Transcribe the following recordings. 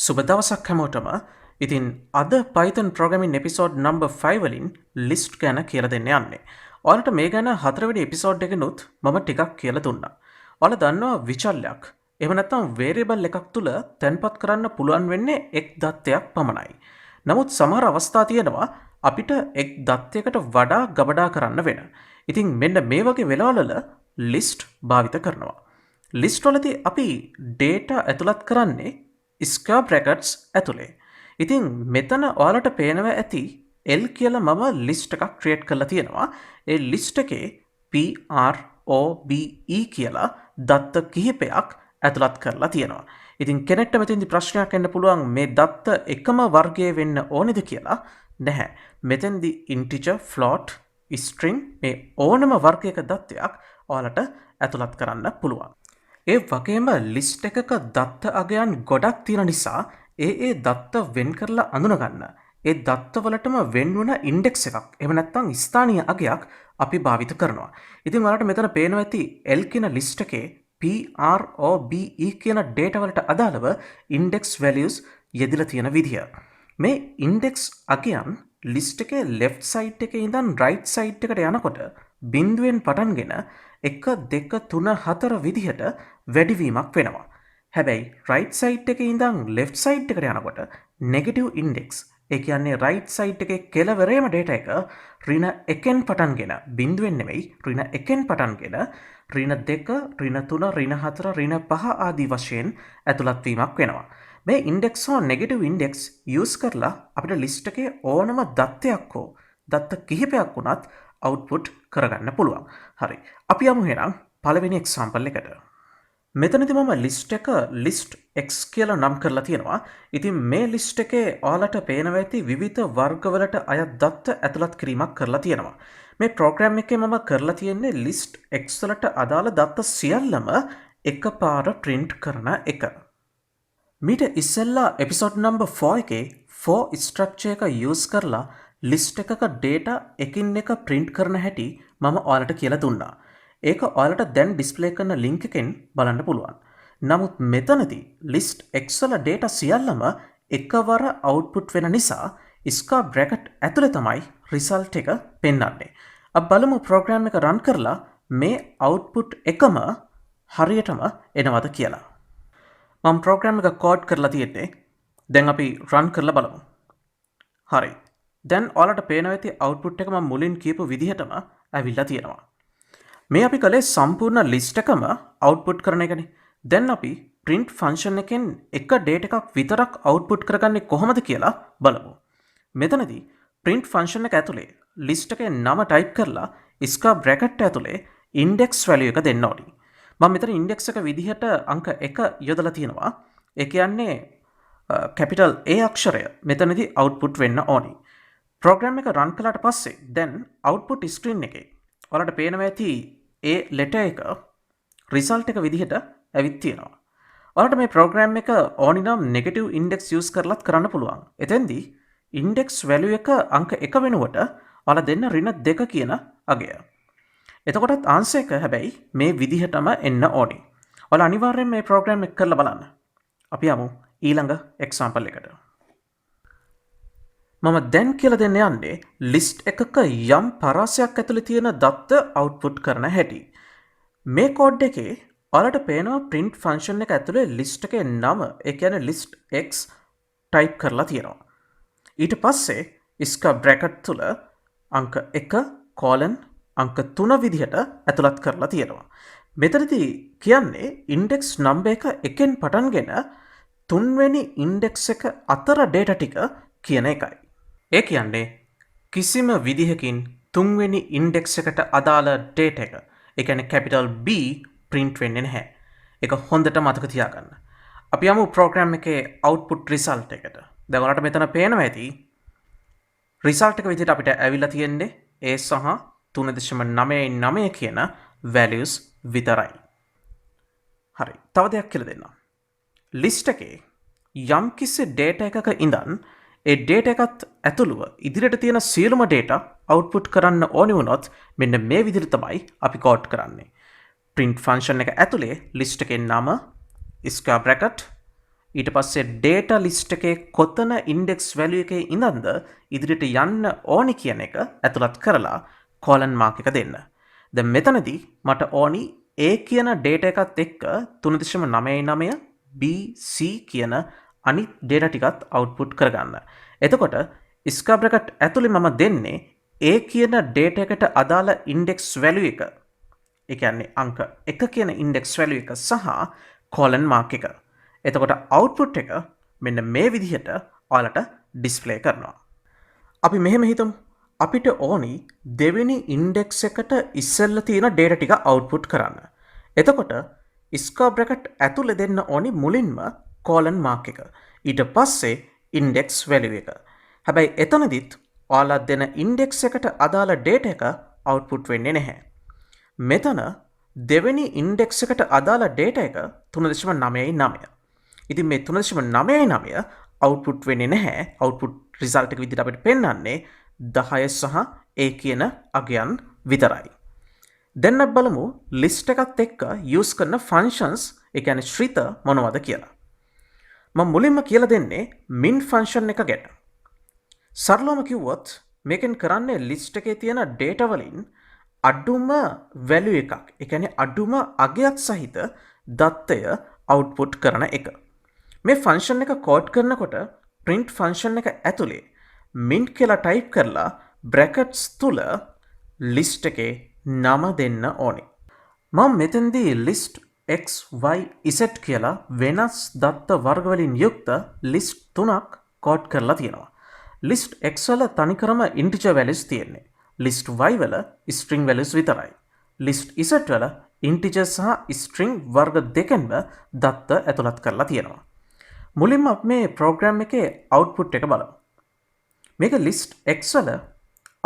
සුබ දවසක් හැමෝටම. ඉතින් අද Python programming episode number 5 වලින් list ගැන කියලා දෙන්න යන්නේ. ඔයාලට මේ ගැන හතරවෙනි episode එකෙනුත් මම ටිකක් කියලා දුන්නා. ඔයාලා දන්නවා විචල්යක් එහෙම නැත්නම් variable එකක් තුල තැන්පත් කරන්න පුළුවන් වෙන්නේ එක් දත්තයක් පමණයි. නමුත් සමහර අවස්ථා තියෙනවා අපිට එක් දත්තයකට වඩා ගබඩා කරන්න වෙන. ඉතින් මෙන්න මේ වගේ වෙලාවල list භාවිත කරනවා. list වලදී අපි data ඇතුළත් කරන්නේ ස්ක්වයර් බ්‍රැකට්ස් ඇතුලේ. ඉතින් මෙතන ඔයාලට පේනවා ඇති L කියලා මම ලිස්ට් එකක් ක්‍රියේට් කරලා තියෙනවා. ඒ ලිස්ට් එකේ PROBE කියලා දත්ත කිහිපයක් ඇතුළත් කරලා තියෙනවා. ඉතින් කෙනෙක්ට මෙතෙන්දි ප්‍රශ්නයක් එන්න පුළුවන් මේ දත්ත එකම වර්ගයේ වෙන්න ඕනේද කියලා. නැහැ. මෙතෙන්දි integer, float, string මේ ඕනම වර්ගයක දත්තයක් ඔයාලට ඇතුළත් කරන්න පුළුවන්. ඒ වගේම ලිස්ට් එකක දත්ත අගයන් ගොඩක් තියෙන නිසා ඒ දත්ත වෙන් කරලා අඳුනගන්න ඒ දත්තවලටම වෙන් වුණ ඉන්ඩෙක්ස් එකක් එහෙම නැත්නම් ස්ථානීය අගයක් අපි භාවිත කරනවා. ඉතින් ඔයාලට මෙතන පේනවා ඇති L කියන ලිස්ට් එකේ PROBE කියන data වලට අදාළව index values යෙදලා තියෙන විදිය. මේ index අගයන් ලිස්ට් එකේ left side එකේ ඉඳන් right side එකට යනකොට බිඳුවෙන් පටන්ගෙන 1 2 3 4 විදිහට වැඩිවීමක් වෙනවා. හැබැයි right side එකේ ඉඳන් left side එකට යනකොට negative index ඒ කියන්නේ right side එකේ කෙළවරේම data එක ඍණ 1න් පටන්ගෙන බිඳුවෙන් නෙමෙයි ඍණ 1න් පටන්ගෙන ඍණ 2 ඍණ 3 ඍණ 4 ඍණ 5 ආදී වශයෙන් ඇතුළත් වීමක් වෙනවා. මේ index හෝ negative index use කරලා අපිට list එකේ ඕනම දත්තයක් හෝ දත්ත කිහිපයක් වුණත් output කරගන්න පුළුවන්. හරි. අපි යමු එහෙනම් පළවෙනි example එකට. මෙතනදී මම list එක list x කියලා නම් කරලා තියෙනවා. ඉතින් මේ list එකේ ඔයාලට පේනවා ඇති විවිධ වර්ගවලට අයත් දත්ත ඇතුළත් කිරීමක් කරලා තියෙනවා. මේ program එකේ මම කරලා තියෙන්නේ list x වලට අදාළ දත්ත සියල්ලම එකපාර print කරන එක. මීට ඉස්සෙල්ලා episode number 4 එකේ for structure එක use කරලා list එකක data එකින් එක print කරන හැටි මම ඔයාලට කියලා දුන්නා. ඒක ඔයාලට දැන් display කරන link එකෙන් බලන්න පුළුවන්. නමුත් මෙතනදී list x වල data සියල්ලම එකවර output වෙන නිසා square bracket ඇතුලේ තමයි result එක පෙන්වන්නේ. අපි බලමු program එක run කරලා මේ output එකම හරියටම එනවද කියලා. මම program එක code කරලා තියෙන්නේ. දැන් අපි run කරලා බලමු. හරි. දැන් ඔයාලට පේනවා ඇති output එක මම මුලින් කියපු විදිහටම ඇවිල්ලා තියෙනවා. මේ අපි කලේ සම්පූර්ණ list එකම output කරන එකනේ. දැන් අපි print function එකෙන් එක data එකක් විතරක් output කරගන්නේ කොහොමද කියලා බලමු. මෙතනදී print function එක ඇතුලේ list එකේ නම type කරලා square bracket ඇතුලේ index value එක දෙන්න ඕනි. මම මෙතන index එක විදිහට අංක 1 යොදලා තියෙනවා. ඒ කියන්නේ capital A අක්ෂරය මෙතනදී output වෙන්න ඕනි. program එක run කළාට පස්සේ දැන් output screen එකේ ඔයාලට පේනවා ඇති ඒ letter එක result එක විදිහට ඇවිත් තියෙනවා. ඔයාලට මේ program එක ඕනි නම් negative index use කරලත් කරන්න පුළුවන්. එතෙන්දී index value එක අංක 1 වෙනුවට ඔයාලා දෙන්න ඍණ 2 කියන අගය. එතකොටත් answer එක හැබැයි මේ විදිහටම එන්න ඕනි. ඔයාලා අනිවාර්යෙන් මේ program එක කරලා බලන්න. අපි යමු ඊළඟ example එකට. මම දැන් කියලා දෙන්න යන්නේ list එකක යම් පරාසයක් ඇතුලේ තියෙන දත්ත output කරන හැටි. මේ code එකේ ඔයාලට පේනවා print function එක ඇතුලේ list එකේ නම ඒ කියන්නේ list x type කරලා තියෙනවා. ඊට පස්සේ square bracket තුල අංක 1 colon අංක 3 විදිහට ඇතුළත් කරලා තියෙනවා. මෙතනදී කියන්නේ index number එක එකෙන් පටන්ගෙන 3 වෙනි index එක අතර data ටික කියන එකයි. ඒ කියන්නේ කිසිම විදිහකින් 3 වෙනි index එකට අදාළ data එක ඒ කියන්නේ capital B print වෙන්නේ නැහැ. ඒක හොඳට මතක තියාගන්න. අපි යමු program එකේ output result එකට. දැන් ඔයාලට මෙතන පේනවා ඇති result එක විදිහට අපිට ඇවිල්ලා තියෙන්නේ A සහ 3.99 කියන values විතරයි. හරි. තව දෙයක් කියලා දෙන්නම්. list එකේ යම් කිසි data එකක ඉඳන් ඒ data එකත් ඇතුළුව ඉදිරියට තියෙන සියලුම data output කරන්න ඕනි වුණොත් මෙන්න මේ විදිහට තමයි අපි code කරන්නේ. print function එක ඇතුලේ list එකේ නම square bracket ඊට පස්සේ data list එකේ කොතන index value එකේ ඉඳන්ද ඉදිරියට යන්න ඕනි කියන එක ඇතුළත් කරලා colon mark එක දෙන්න. දැන් මෙතනදී මට ඕනි A කියන data එකත් එක්ක 3.99 B C කියන අනිත් data ටිකත් output කරගන්න. එතකොට square bracket ඇතුලේ මම දෙන්නේ A කියන data එකට අදාළ index value එක. ඒ කියන්නේ අංක 1 කියන index value එක සහ colon mark එක. එතකොට output එක මෙන්න මේ විදිහට ඔයාලට display කරනවා. අපි මෙහෙම හිතමු. අපිට ඕනි දෙවෙනි index එකට ඉස්සෙල්ලා තියෙන data ටික output කරන්න. එතකොට square bracket ඇතුලේ දෙන්න ඕනි මුලින්ම colon mark එක. ඊට පස්සේ index value එක. හැබැයි එතනදිත් ඔයාලා දෙන index එකට අදාළ data එක output වෙන්නේ නැහැ. මෙතන දෙවෙනි index එකට අදාළ data එක 3.99. ඉතින් මේ 3.99 output වෙන්නේ නැහැ. output result එක විදිහට අපිට පෙන්වන්නේ 10 සහ A කියන අගයන් විතරයි. දැන් අපි බලමු list එකත් එක්ක use කරන functions, ඒ කියන්නේ ශ්‍රිත මොනවද කියලා. මම මුලින්ම කියලා දෙන්නේ min function එක ගැන. සරලවම කිව්වොත් මේකෙන් කරන්නේ list එකේ තියෙන data වලින් අඩුම value එකක්, ඒ කියන්නේ අඩුම අගයක් සහිත දත්තය output කරන එක. මේ function එක code කරනකොට print function එක ඇතුලේ min කියලා type කරලා brackets තුල list එකේ නම දෙන්න ඕනේ. මම මෙතෙන්දී list x y z කියලා වෙනස් දත්ත වර්ග වලින් යුක්ත list තුනක් code කරලා තියෙනවා. list x වල තනිකරම integer values තියෙන්නේ. list y වල string values විතරයි. list z වල integer සහ string වර්ග දෙකෙන්ම දත්ත ඇතුළත් කරලා තියෙනවා. මුලින්ම අපි මේ program එකේ output එක බලමු. මේක list x වල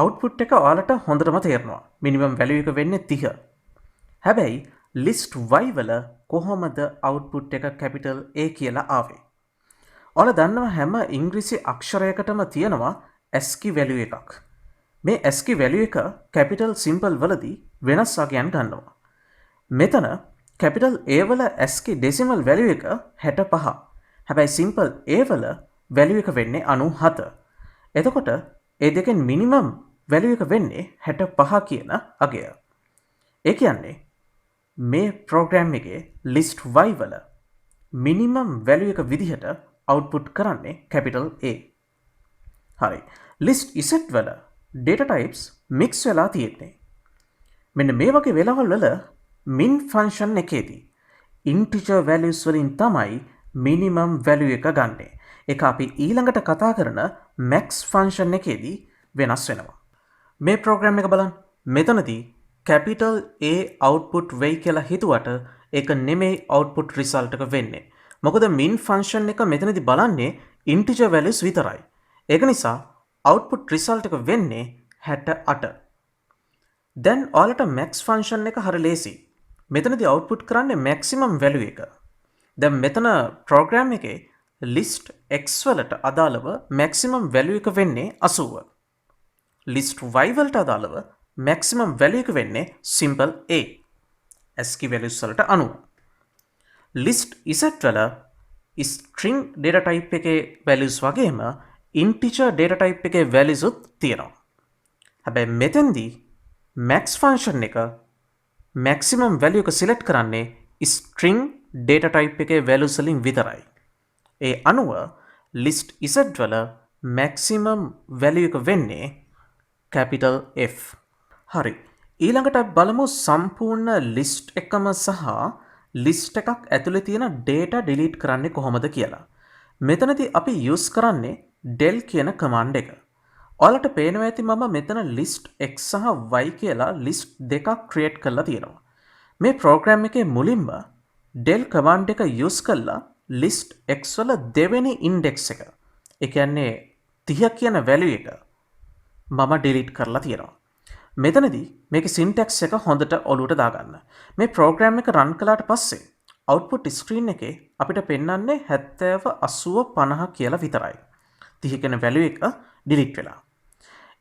output එක ඔයාලට හොඳටම තේරෙනවා. minimum value එක වෙන්නේ 30. හැබැයි list y වල කොහොමද output එක capital A කියලා ආවේ? ඔයාලා දන්නවා හැම ඉංග්‍රීසි අක්ෂරයකටම තියෙනවා ASCII value එකක්. මේ ASCII value එක capital symbol වලදී වෙනස් වගයන් ගන්නවා. මෙතන capital A වල ASCII decimal value එක 65. හැබැයි simple A වල value එක වෙන්නේ 97. එතකොට ඒ දෙකෙන් minimum value එක වෙන්නේ 65 කියන අගය. ඒ කියන්නේ මේ program එකේ list y වල minimum value එක විදිහට output කරන්නේ capital A. හරි. list z වල data types mix වෙලා තියෙන්නේ. මෙන්න මේ වගේ වෙලාවල් වල min function එකේදී integer values වලින් තමයි minimum value එක ගන්නෙ. ඒක අපි ඊළඟට කතා කරන max function එකේදී වෙනස් වෙනවා. මේ program එක බලන්න. මෙතනදී capital A output වෙයි කියලා හිතුවට ඒක නෙමෙයි output result එක වෙන්නේ. මොකද min function එක මෙතනදී බලන්නේ integer values විතරයි. ඒක නිසා output result එක වෙන්නේ 68. දැන් ඔයාලට max function එක හරිය ලේසි. මෙතනදී output කරන්නේ maximum value එක. දැන් මෙතන program එකේ list x වලට අදාළව maximum value එක වෙන්නේ 80. list y වලට අදාළව maximum value එක වෙන්නේ simple A. ASCII values වලට අනුව. list z වල string data type එකේ values වගේම integer data type එකේ values උත් තියෙනවා. හැබැයි මෙතෙන්දී max function එක maximum value එක select කරන්නේ string data type එකේ values වලින් විතරයි. ඒ අනුව list z වල maximum value එක වෙන්නේ capital F. හරි. ඊළඟට අපි බලමු සම්පූර්ණ list එකම සහ list එකක් ඇතුලේ තියෙන data delete කරන්නේ කොහොමද කියලා. මෙතනදී අපි use කරන්නේ del කියන command එක. ඔයාලට පේනවා ඇති මම මෙතන list x සහ y කියලා list දෙකක් create කරලා තියෙනවා. මේ program එකේ මුලින්ම del command එක use කරලා list x වල දෙවෙනි index එක, ඒ කියන්නේ 30 කියන value එක මම delete කරලා තියෙනවා. මෙතනදී මේකේ syntax එක හොඳට ඔලුවට දාගන්න. මේ program එක run කළාට පස්සේ output screen එකේ අපිට පෙන්වන්නේ 70 80 50 කියලා විතරයි. 30 කියන value එක delete වෙලා.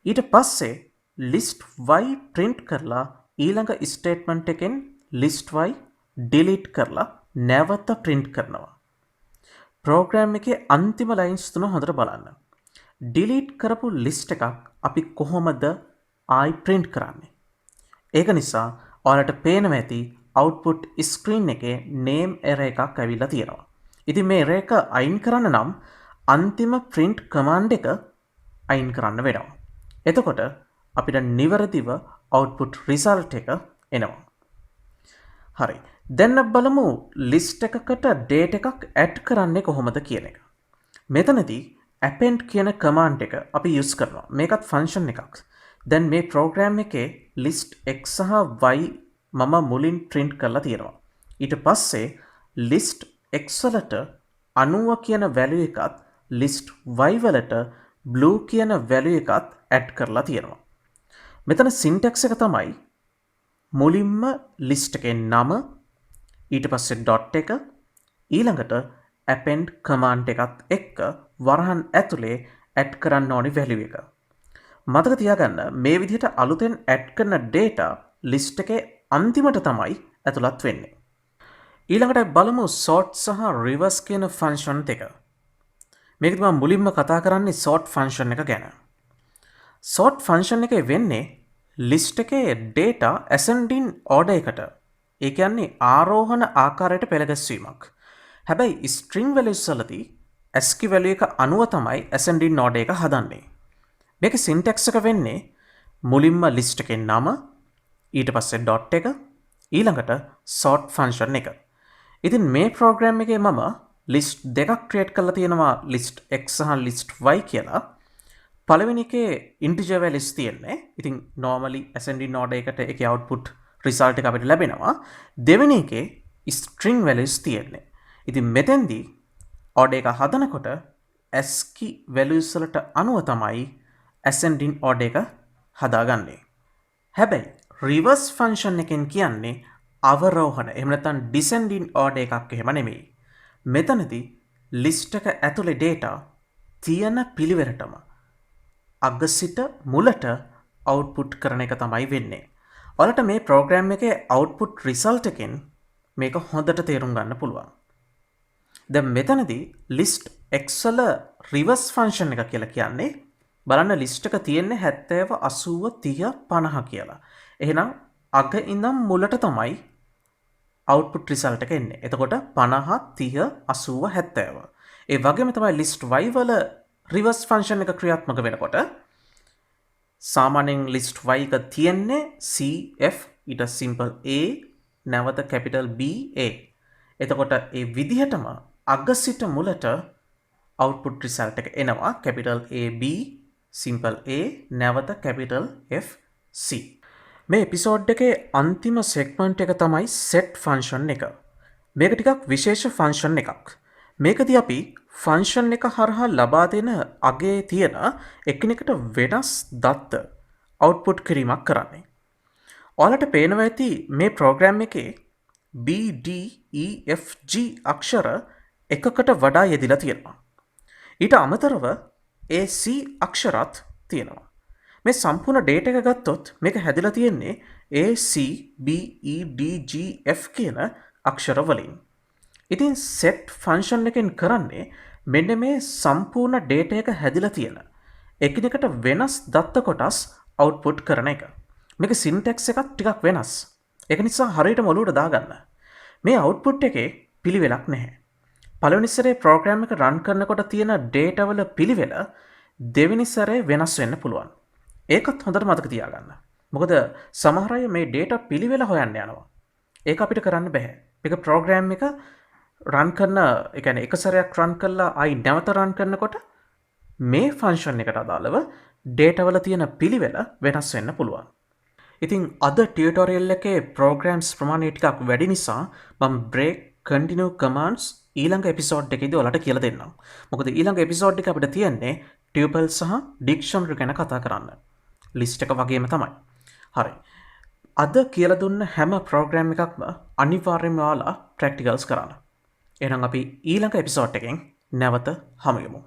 ඊට පස්සේ list y print කරලා ඊළඟ statement එකෙන් list y delete කරලා නැවත print කරනවා. ප්‍රෝග්‍රෑම් එකේ අන්තිම ලයින්ස් තුන හොඳට බලන්න. ඩිලීට් කරපු ලිස්ට් එකක් අපි කොහොමද ආයි print කරන්නේ? ඒක නිසා ඔයාලට පේනවා ඇති output screen එකේ name error එකක් ඇවිල්ලා තියෙනවා. ඉතින් මේ error එක අයින් කරන්න නම් අන්තිම print command එක අයින් කරන්න වෙනවා. එතකොට අපිට නිවැරදිව output result එක එනවා. හරි. දැන් අපි බලමු list එකකට date එකක් add කරන්නේ කොහොමද කියන එක. මෙතනදී append කියන command එක අපි use කරනවා. මේකත් function එකක්. දැන් මේ program එකේ list x සහ y මම මුලින් print කරලා තියෙනවා. ඊට පස්සේ list x වලට 90 කියන value එකත් list y වලට blue කියන value එකත් add කරලා තියෙනවා. මෙතන syntax එක තමයි මුලින්ම list එකේ නම ඊට පස්සේ dot එක ඊළඟට append command එකත් එක්ක වරහන් ඇතුලේ add කරන්න ඕනි value එක. මතක තියාගන්න මේ විදිහට අලුතෙන් add කරන data list එකේ අන්තිමට තමයි ඇතුළත් වෙන්නේ. ඊළඟට බලමු sort සහ reverse කියන function දෙක. මේකද මම මුලින්ම කතා කරන්නේ sort function එක ගැන. sort function එකේ වෙන්නේ list එකේ data ascending order එකට. ඒ කියන්නේ ආරෝහණ ආකාරයට පෙළගැස්වීමක්. හැබැයි string values වලදී ASCII value එක අනුව තමයි ascending order එක හදන්නේ. මේකේ syntax එක වෙන්නේ මුලින්ම list එකේ නම ඊට පස්සේ dot එක ඊළඟට sort function එක. ඉතින් මේ program එකේ මම list දෙකක් create කරලා තියෙනවා list x සහ list y කියලා. පළවෙනි එකේ integer values තියෙන්නේ. ඉතින් normally ascending order එකට ඒකේ output result එක අපිට ලැබෙනවා. දෙවෙනි එකේ string values තියෙන්නේ. ඉතින් මෙතෙන්දී order එක හදනකොට ASCII values වලට අනුව තමයි ascending order එක හදාගන්නේ. හැබැයි reverse function එකෙන් කියන්නේ අවරෝහණ එහෙම නැත්නම් descending order එකක් එහෙම නෙමෙයි. මෙතනදී list එක ඇතුලේ data තියෙන පිළිවෙලටම අග සිට මුලට output කරන එක තමයි වෙන්නේ. ඔයාලට මේ program එකේ output result එකෙන් මේක හොඳට තේරුම් ගන්න පුළුවන්. දැන් මෙතනදී list x වල reverse function එක කියලා කියන්නේ බලන්න list එක තියෙන්නේ 70 80 30 50 කියලා. එහෙනම් අග ඉඳන් මුලට තමයි output result එක එන්නේ. එතකොට 50 30 80 70. ඒ වගේම තමයි list y වල reverse function එක ක්‍රියාත්මක වෙනකොට සාමාන්‍යයෙන් list y එක තියෙන්නේ cf ඊට simple a නැවත capital B a. එතකොට ඒ විදිහටම අග සිට මුලට output result එක එනවා capital A B simple a නැවත capital F C. මේ එපිසෝඩ් එකේ අන්තිම සෙග්මන්ට් එක තමයි set function එක. මේක ටිකක් විශේෂ function එකක්. මේකදී අපි function එක හරහා ලබා දෙන අගේ තියෙන එකිනෙකට වෙනස් දත්ත output කිරීමක් කරන්නේ. ඔයාලට පේනවා ඇති මේ program එකේ B D E F G අක්ෂර එකකට වඩා යෙදිලා තියෙනවා. ඊට අමතරව A C අක්ෂරත් තියෙනවා. මේ සම්පූර්ණ data එක ගත්තොත් මේක හැදිලා තියෙන්නේ A C B E D G F කියන අක්ෂර වලින්. ඉතින් set function එකෙන් කරන්නේ මෙන්න මේ සම්පූර්ණ data එක හැදිලා තියෙන එකිනෙකට වෙනස් දත්ත කොටස් output කරන එක. මේක syntax එකක් ටිකක් වෙනස්. ඒක නිසා හරියටම ඔලුවට දාගන්න. මේ output එකේ පිළිවෙලක් නැහැ. පළවෙනි සැරේ program එක run කරනකොට තියෙන data වල පිළිවෙල දෙවෙනි සැරේ වෙනස් වෙන්න පුළුවන්. ඒකත් හොඳට මතක තියාගන්න. මොකද සමහර අය මේ data පිළිවෙල හොයන්න යනවා. ඒක අපිට කරන්න බෑ. මේක program එක run කරන, ඒ කියන්නේ එක සැරයක් run කරලා ආයි නැවත run කරනකොට මේ function එකට අදාළව data වල තියෙන පිළිවෙල වෙනස් වෙන්න පුළුවන්. ඉතින් අද tutorial එකේ programs ප්‍රමාණය ටිකක් වැඩි නිසා මම break continue commands ඊළඟ එපිසෝඩ් එකේදී ඔයාලට කියලා දෙන්නම්. මොකද ඊළඟ එපිසෝඩ් එක අපිට තියෙන්නේ tuple සහ dictionary ගැන කතා කරන්න. list එක වගේම තමයි. හරි. අද කියලා දුන්න හැම program එකක්ම අනිවාර්යයෙන්ම ඔයාලා practicals කරන්න. එහෙනම් අපි ඊළඟ එපිසෝඩ් එකෙන් නැවත හමු වෙමු.